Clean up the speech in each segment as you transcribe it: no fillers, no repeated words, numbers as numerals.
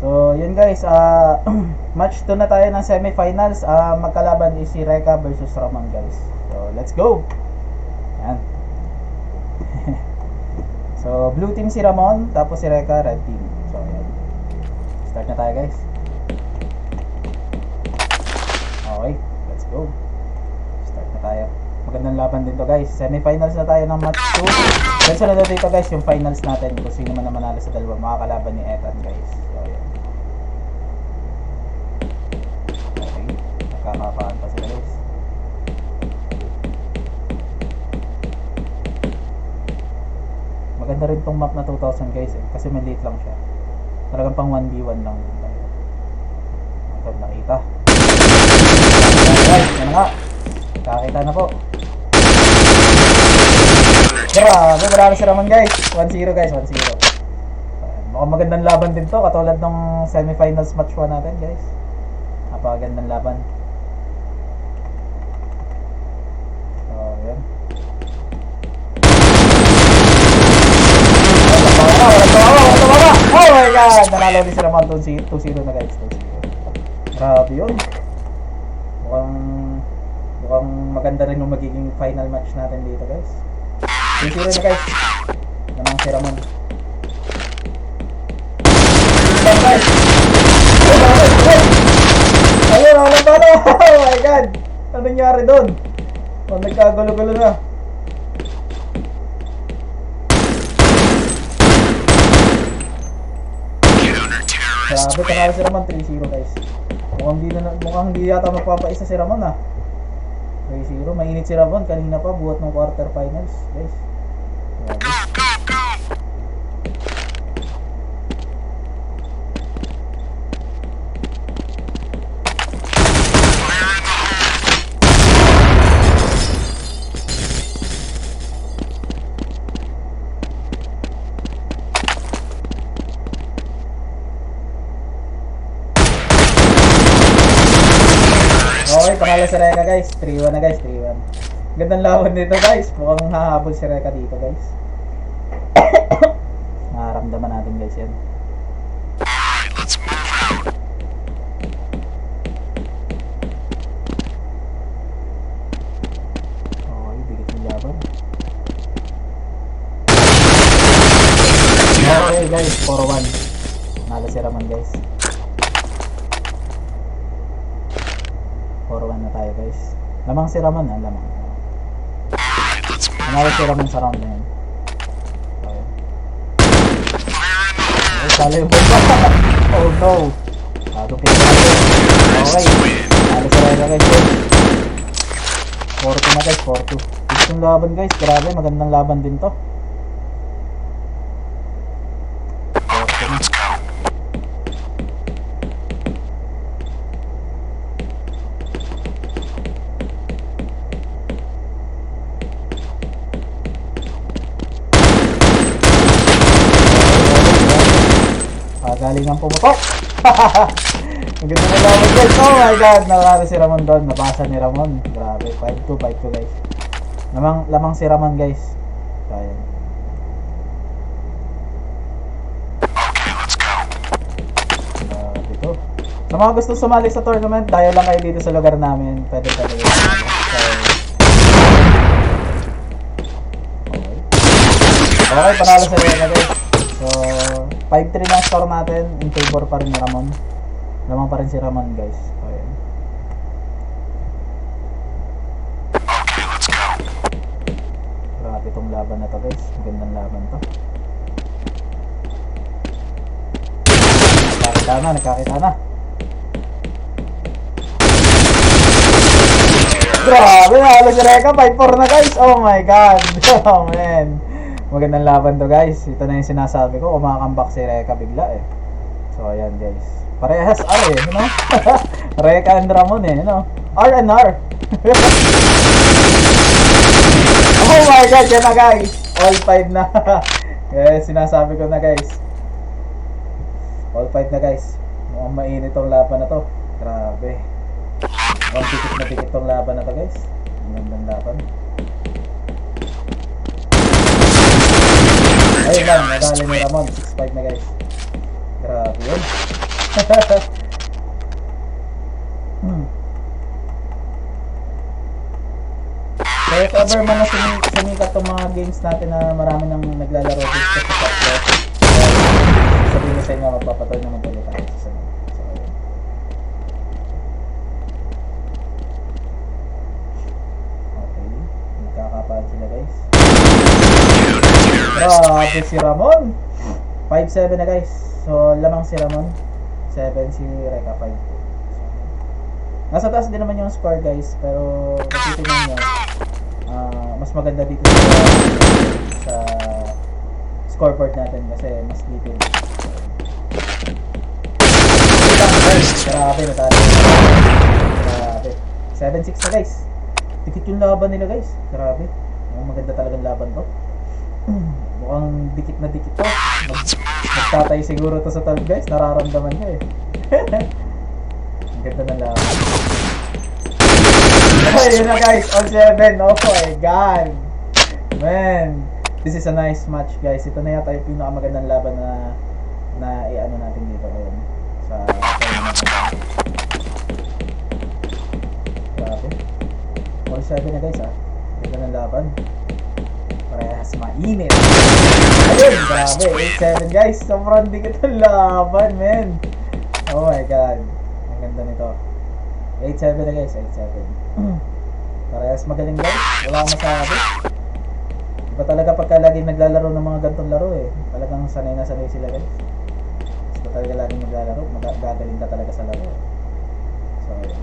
So, yun guys, match 2 na tayo ng semifinals. Magkalaban is si Reka versus Ramon guys. So, let's go! Yan. So, blue team si Ramon, tapos si Reka, red team. So, yan. Start na tayo guys. Okay, let's go. Start na tayo. Magandang laban din to guys. Semifinals na tayo ng match 2. Then sunod na dito guys, yung finals natin. Kung sino man na manalo sa dalawa, makakalaban ni Ethan guys. So, yan. Okay, nakakapaan pa sila guys. Maganda rin tong map na 2000 guys eh, kasi maliit lang siya. Talagang pang 1v1 lang din tayo. Maganda nakita. Guys, yan nga. Kakita na po. Grabe, marami si Ramon guys. 1-0 guys, 1-0. Mukhang magandang laban din to, katulad ng semifinals match 1 natin guys. Napakagandang laban. So, yan. Oh my god! Nanalo din si Ramon 2-0 na guys. 2-0. Grabe yun. Mukhang maganda rin yung magiging final match natin dito guys. 2-0 na guys. Namang si Ramon. Ayun, wala pa na. Oh my god. Ano nangyari doon? Oh, nagkagulo-gulo na. Grabe, panalo si Ramon 3-0 guys. Mukhang hindi yata magpapaisa si Ramon ah. 3-0, mainit si Ramon kanina pa buhat ng quarter finals guys. Okay, panalo si Reka guys. 3-1 na guys, 3-1. Gandang laban dito guys. Mukhang hahabol si Reka dito guys. Nararamdaman natin guys yan. Alright, let's move out. Okay, bigit yung laban. Okay guys, 4-1. Panalo si Ramon guys. 4-1 na tayo guys. Lamang si Ramon ah, lamang. Alright, let's move Panalo si out. Ramon sa round na yun. Okay. Ay, sali yung bomba. Oh no. Tupin natin. Okay. Panalo si Reka guys. 4-2 na guys, 4-2. Gusto yung laban guys, grabe, magandang laban din to. 4-2 na. Let's go. Galing ang pumutok. Maganda na laban guys. Oh my god, nararo si Ramon doon. Nabasa ni Ramon. Grabe, 5-2 guys. Lamang si Ramon guys. Kaya. Okay, let's go. Dito. Sa mga gusto sumali sa tournament, tayo lang kayo dito sa lugar namin. Pwede talaga yun. Okay, panalo sa Reka guys. So, 5-3 na score natin. In favor pa rin ni Ramon. Lamang pa rin si Ramon guys. So, ayan. Okay, let's go. Grabe itong laban na to guys. Magandang laban to. Nakakita na. Grabe, nalo si Reka. 5-4 na guys. Oh my god. Oh man. Magandang laban to guys. Ito na yung sinasabi ko. Kumakambak si Reka bigla eh. So ayan guys. Parehas R eh. You know? Reka and Ramon eh. You know? R and R. Oh my god. Yan na guys. All 5 na. Yes, sinasabi ko na guys. All 5 na guys. Mukhang mainit tong laban na to. Grabe. Mukhang tikit tong laban na to guys. Magandang laban. Ayun lang, nadali ni Ramon, 6-5 na guys. Grabe yun. So if ever man na sumikat tong mga games natin na marami nang naglalaro dito sa software, sabihin ko sa inyo, magpapatuloy naman ulit tayo sa sunod. So, ayun. Okay, nagkakapaan sila guys. Grabe si Ramon! 5-7 na guys. So lamang si Ramon, 7 si Reka 5. Nasa taas din naman yung score guys, pero kung titignan nyo, mas maganda dito sa scoreboard natin kasi mas detailed. Grabe, natalo. Grabe. 7-6 na guys. Dikit yung laban nila guys. Grabe. Maganda talagang laban to. Mukhang dikit na dikit to. Magtatay siguro to sa talb guys. Nararamdaman ko eh. Ang ganda ng laban. Ayun na guys, all 7. Oh my god. Man, this is a nice match guys. Ito na yata yung pinakamagandang laban na i-ano natin dito ngayon sa tournament. Grabe. All 7 na guys ah. Ganda ng laban. Parehas mainit. Ayun, grabe. 8-7 guys. Sobrang dikit ng laban, man. Oh my god. Ang ganda nito. 8-7 na guys, 8-7. Parehas magaling guys, wala akong masabi. Iba talaga pagka laging naglalaro ng mga gantong laro eh. Talagang sanay na sanay sila guys. Iba talaga laging naglalaro, gagaling ka talaga sa laro. So yun.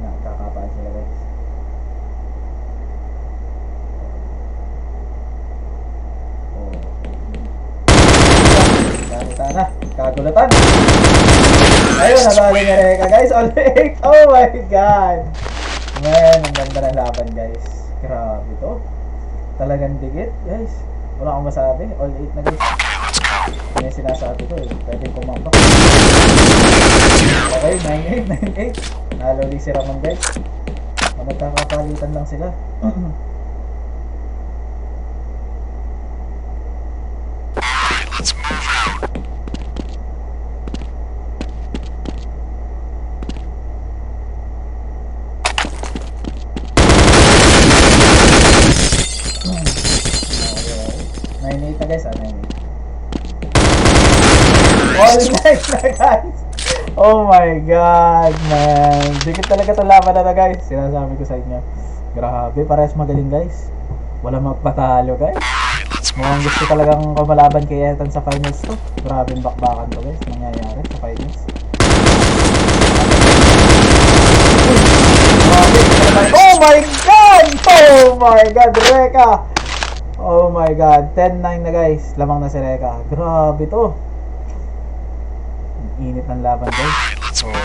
Nakakapaan sila guys. Oh. Sana, kagulatan. Ayun, nabali ni Reka guys, all 8. Oh my god. Man, ang ganda ng laban guys. Grabe to. Talagang digit guys. Wala akong masabi, all 8 na guys. Yan yung sinasabi ko eh, pwedeng kumambak. Okay, 9-8, 9-8. Nalo ulit si Ramon guys. Magkakapalitan lang sila. Let's move out. Na guys, 9-8. All 9 na guys. Oh my god, man. Dikit talaga itong laban na guys. Sinasabi ko sa inyo. Grabe, parehas magaling guys. Wala magpatalo guys. Mukhang gusto talagang kumalaban kay Ethan sa finals to. Grabe yung bakbakan to guys. Nangyayari sa finals. Grabe, oh my god! Oh my god, Reka! Oh my god, 10-9 na guys. Lamang na si Reka. Grabe to. Ang init ng laban guys. Sobra.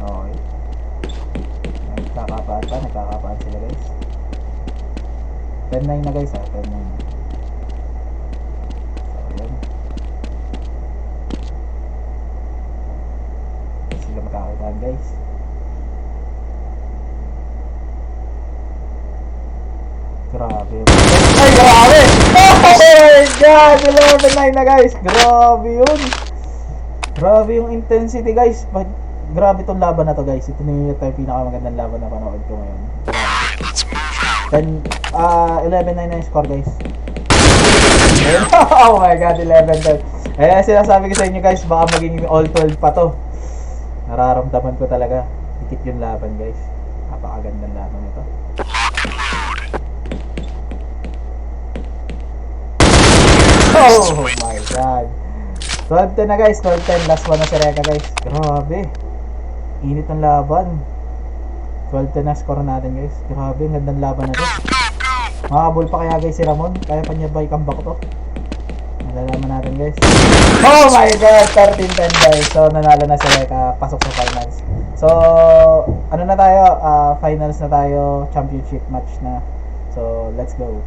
Okay. Nagkakapaan sila guys. 10-9 na guys ha, 10-9 na. So yun. Hindi sila magkakataan guys. Grabe. Ay, grabe! Oh my god! 11-9 na guys! Grabe yun! Grabe yung intensity guys! Grabe tong laban na to guys. Ito na yung pinakamagandang laban na panood ko ngayon. Grabe. 11-9 na yung score guys. Oh my god, 11-10. Eh, sinasabi ko sa inyo guys, baka maging all 12 pa to. Nararamdaman ko talaga. Dikit yung laban guys. Napakagandang laban ito. Oh my god. 12-10 na guys, 12-10. Last one na si Reka guys. Grabe. Init ng laban. 12-10 na score natin guys. Grabe, ang gandang laban na to. Makakabol pa kaya guys si Ramon? Kaya pa niya ba i-comeback to? Malalaman natin guys. Oh my god, 13-10 guys. So nanalo na si Reka, pasok sa finals. So ano na tayo, finals na tayo, championship match na. So let's go.